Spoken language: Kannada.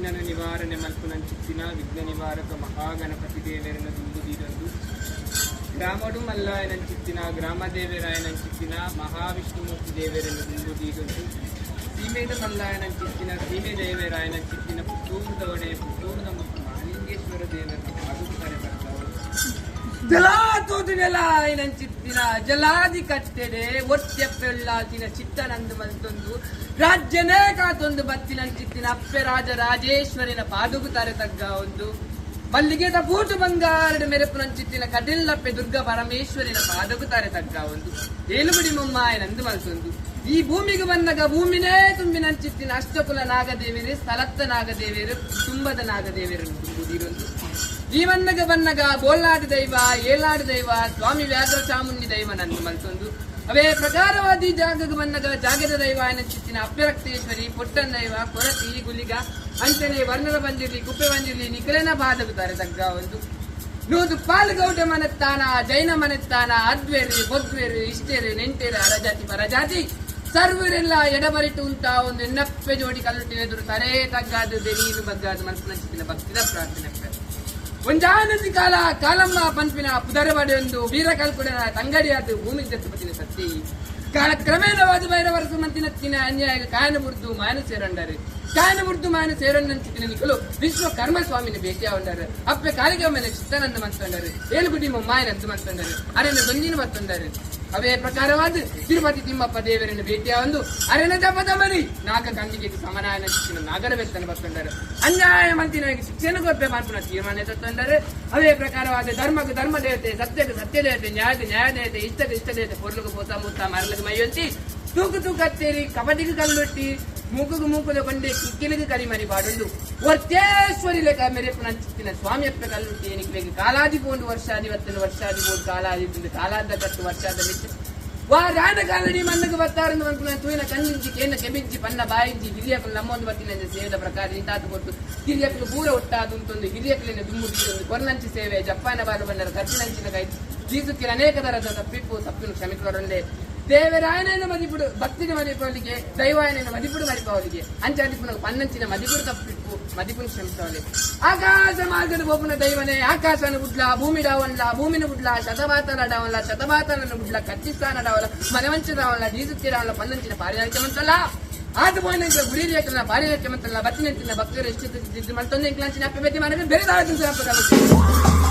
ವಿಘ್ನನ ನಿವಾರಣೆ ಮಲ್ಪುನಂಚಿತ್ತಿನ ವಿಘ್ನ ನಿವಾರಕ ಮಹಾಗಣಪತಿ ದೇವರನ್ನು ತುಂಬುದಿರಂದು ಗ್ರಾಮಡು ಮಲ್ಲಾಯನಂಚಿತ್ತಿನ ಗ್ರಾಮದೇವರಾಯನಂಚಿತ್ತಿನ ಮಹಾವಿಷ್ಣುಮೂರ್ತಿ ದೇವರನ್ನು ತುಂಬುದಿರಂದು ಸೀಮೇದ ಮಲ್ಲಾಯನಂಚಿತ್ತಿನ ಸೀಮೆ ದೇವರಾಯನಂಚಿತ್ತಿನ ಪುತ್ತೂರದ ಒಡೆ ಪುತ್ತೂರದ ಮತ್ತು ಮಹಾಲಿಂಗೇಶ್ವರ ದೇವರನ್ನು ಪಾದುಕರೆ ಬರ್ತಾವರು ಜಲಾತೋದಿನೆಲಾಯನಂಚಿತ್ತಿನ ಜಲಾದಿ ಕಟ್ಟೆಡೆ ಒಟ್ಟೆಪ್ಪೆಳ್ಳಾತಿನ ಚಿತ್ತನಂದು ಮಲ್ತೊಂದು ರಾಜ್ಯನೇ ಕಾತೊಂದು ಬತ್ತಿನಂಚಿತ್ತಿನ ಅಪ್ಪೆ ರಾಜ ರಾಜೇಶ್ವರಿನ ಪಾದುಗುತ್ತಾರೆ ತಗ್ಗ ಒಂದು ಮಲ್ಲಿಗೆದ ಬೂಟು ಬಂಗಾರಡ ಮೆರೆಪುನಂಚಿತ್ತಿನ ಕದಿಲ್ಲಪ್ಪೆ ದುರ್ಗ ಪರಮೇಶ್ವರಿನ ಪಾದಗುತ್ತಾರೆ ತಗ್ಗ ಒಂದು ಏಳುಗುಡಿ ಮೊಮ್ಮಾಯನಂದು ಮಲ್ತೊಂದು ಈ ಭೂಮಿಗೆ ಬಂದಾಗ ಭೂಮಿನೇ ತುಂಬಿನಂಚಿತ್ತಿನ ಅಷ್ಟಕುಲ ನಾಗದೇವಿಯರು ಸ್ಥಳತ್ತ ನಾಗದೇವಿಯರು ತುಂಬದ ನಾಗದೇವಿಯರನ್ನು ತುಂಬುದಿರೊಂದು ಈ ಬನ್ನಗ ಬನ್ನಗ ಬೋಲ್ನಾಡು ದೈವ ಏಲಾಡು ದೈವ ಸ್ವಾಮಿ ವ್ಯಾಘ್ರ ಚಾಮುಂಡಿ ದೈವನನ್ನು ಮಲ್ತೊಂದು ಅವೇ ಪ್ರಕಾರವಾದಿ ಜಾಗಕ್ಕೆ ಬನ್ನಗ ಜಾಗದ ದೈವ ಚಿತ್ತಿನ ಅಪ್ಯರಕ್ತೇಶ್ವರಿ ಪೊಟ್ಟನ್ ದೈವ ಕೊರತಿ ಗುಲಿಗ ಅಂಚನೆ ವರ್ಣದ ಬಂದಿರ್ಲಿ ಕುಪ್ಪೆ ಬಂದಿರ್ಲಿ ನಿಖರನ ಬಾಧಗುತ್ತಾರೆ ತಗ್ಗ ಒಂದು ನೂದು ಪಾಲ್ಗೌಡ ಮನೆತ್ತಾನ ಜೈನ ಮನೆತ್ತಾನ ಅದ್ವೇರು ಬೊದ್ವೇರು ಇಷ್ಟೇರು ನೆಂಟೇರು ಅರಜಾತಿ ಪರಜಾತಿ ಸರ್ವರೆಲ್ಲ ಎಡಬರಿಟ್ಟು ಉಂಟಾ ಒಂದು ಎನ್ನಪ್ಪೆ ಜೋಡಿ ಕಲ್ಲುಟ್ಟಿನ ಎದುರು ತರೇ ತಗ್ಗಾದು ಬೆರೀನು ಬಗ್ಗಾದು ಮನಸ್ಸಿನ ಚಿತ್ತಿನ ಭಕ್ತಿದ ಪ್ರಾರ್ಥನೆ ಒಂಜಾನಸಿ ಕಾಲ ಕಾಲಮ್ಮ ಪಂಪಿನ ಪುದರಬಡೆಯೊಂದು ವೀರ ಕಲ್ಪುಡನ ತಂಗಡಿಯಾದ ಭೂಮಿ ಜತ್ತಪತಿನ ಸತ್ತಿ ಕಾಲ ಕ್ರಮೇಣವಾದ ಭೈರವರಸು ಮಂತಿನತ್ತಿನ ಅನ್ಯಾಯ ಕಾಯನ ಬುರ್ದು ಮಾಯನ ಸೇರಂಡರು ಕಾಯನ ಬುರ್ದು ಮಾಯನ ಸೇರಣ್ಣಂಚಿತ್ತಿನ ನಿಕಲು ವಿಶ್ವ ಕರ್ಮ ಸ್ವಾಮಿನ ಭೇಟಿಯಾಗೊಂಡರು ಅಪ್ಪೆ ಕಾಲಿಗೆ ಮೇಲೆ ಚಿತ್ತನಂದು ಮಂತೊಂಡರು ಏಳುಗುಡಿ ಮೊಮ್ಮಾಯನಂದು ಮಂತೊಂಡರು ಅರೆನ ದೊಂದಿನ ಮತ್ತೊಂಡರು ಅವೇ ಪ್ರಕಾರವಾದ ತಿರುಪತಿ ತಿಮ್ಮಪ್ಪ ದೇವರನ್ನು ಭೇಟಿಯಾಗೊಂಡು ಅರೆನ ಜಪದ ಮರಿ ನಾಗ ಗಂಗಿಗೆ ಸಮನಾಯನ ಚಿತ್ತಿನ ನಾಗರ ಬೆತ್ತನ ಬರ್ತೊಂಡರು ಅನ್ಯಾಯ ಮಂತಿನಾಗಿ ಶಿಕ್ಷಣ ಕೊಪ್ಪೆ ಮಾತ್ರ ತೀರ್ಮಾನ ತತ್ತೊಂಡರು ಅವೇ ಪ್ರಕಾರವಾದ ಧರ್ಮಕ್ಕೆ ಧರ್ಮ ದೇವತೆ ಸತ್ಯಕ್ಕೆ ಸತ್ಯ ದೇವತೆ ನ್ಯಾಯಕ್ಕೆ ನ್ಯಾಯ ದೇವತೆ ಇಷ್ಟಕ್ಕೆ ಇಷ್ಟ ದೇವತೆ ಪೊರ್ಲುಗೆ ಪೋತ ಮುತ್ತ ಮರಲಿಗೆ ಮೈಯೊತ್ತಿ ತೂಕು ತೂಕತ್ತೇರಿ ಕಬಡಿಗೆ ಕಲ್ಲೊಟ್ಟಿ ಮೂಗುಗು ಮೂಕುದ ಕೊಂಡೆ ಕಿಕ್ಕಿಲಿಗೆ ಕರಿಮರಿ ಬಾಡುಂಡು ಒರ್ತೇಶ್ವರಿ ಲೆಕ್ಕ ಮೆರೆಪುನಂಚಿತ್ತಿನ ಸ್ವಾಮಿಯಪ್ಪ ಕಲ್ಲುಟ್ಟಿ ಏನಿಕ್ಲೆಗೆ ಕಾಲಾದಿ ಪೋಂಡು ವರ್ಷಾದಿ ವತ್ತನ ವರ್ಷಾದಿ ಪೋಂಡು ಕಾಲಾದಿ ಕಾಲಾದ ಕಟ್ಟು ವರ್ಷಾದ ಮಿಚ್ಚ ವಾರಾನ ಕಾಲಡಿ ಮಣ್ಣಗೆ ಬತ್ತಾರಂದು ಅನ್ಕೊಂಡು ತೂಯಿನ ಕಣ್ಣಿಂಚಿ ಕೇನ ಕೆಬಿಂಚಿ ಪನ್ನ ಬಾಯಿಂಚಿ ಹಿರಿಯಕ್ಕಲು ನಮ್ಮೊಂದು ಬತ್ತಿನ ಸೇವೆದ ಪ್ರಕಾರ ಇಂತಾತು ಕೊಟ್ಟು ಹಿರಿಯಕ್ಕಲು ಪೂರ ಒಟ್ಟಾದುಂಟೊಂದು ಹಿರಿಯಕ್ಕಲಿನ ದುಮ್ಮುಡಿಯೊಂದು ಕೊರ್ನಂಚಿ ಸೇವೆ ಜಪ್ಪಾನ ಬಾರು ಬಂದರ ಖರ್ಚಿನಂಚಿನ ಕೈ ಜೀಸುಕ್ಕಿನ ಅನೇಕ ತರದ ತಪ್ಪಿಪ್ಪು ತಪ್ಪಿನ ಕ್ಷಮಿಕೊಳ್ಳೊಂದೇ ದೇವರಾಯನನ್ನು ಮದಿಪುಡು ಭಕ್ತಿನ ಮದಿಪವಲಿಗೆ ದೈವಾಯನನ್ನು ಮದಿಪುಡು ಮದಿಪವಲಿಗೆ ಅಂಚಾದಿಪುನ ಪನ್ನಂಚಿನ ಮದಿಪುಡು ತಪ್ಪಿಪ್ಪು ಮದಿಪುನ ಶ್ರಮಿಸವಲಿ ಆಕಾಶ ಮಾರ್ಗದ ಬೋಪುನ ದೈವನೇ ಆಕಾಶನ ಬುಡ್ಲ ಭೂಮಿ ಡಾವನ್ಲ ಭೂಮಿನ ಬುಡ್ಲ ಶತಭಾತನ ಡಾವನ್ಲ ಶತಭಾತನನ್ನು ಬುಡ್ಲ ಕತ್ತಿಸ್ತಾನ ಡಾವಲ ಮನವಂಚ ಡಾವನ್ಲ ಜೀಸುತ್ತಿರಾವಲ್ಲ ಪನ್ನಂಚಿನ ಪಾರಿನಾಯ್ಕೆ ಮಂತಲ್ಲ ಆದ ಪೋಯಿನ ಗುರಿ ರೇಖನ ಪಾರಿನಾಯ್ಕೆ ಮಂತಲ್ಲ ಬತ್ತಿನಂಚಿನ ಭಕ್ತರು ಎಷ್ಟು ಮತ್ತೊಂದು ಇಂಕ್ಲಾಂಚಿನ ಅಪ್ಪ ಬೆತ್ತಿ ಮನೆಗೆ ಬೇರೆ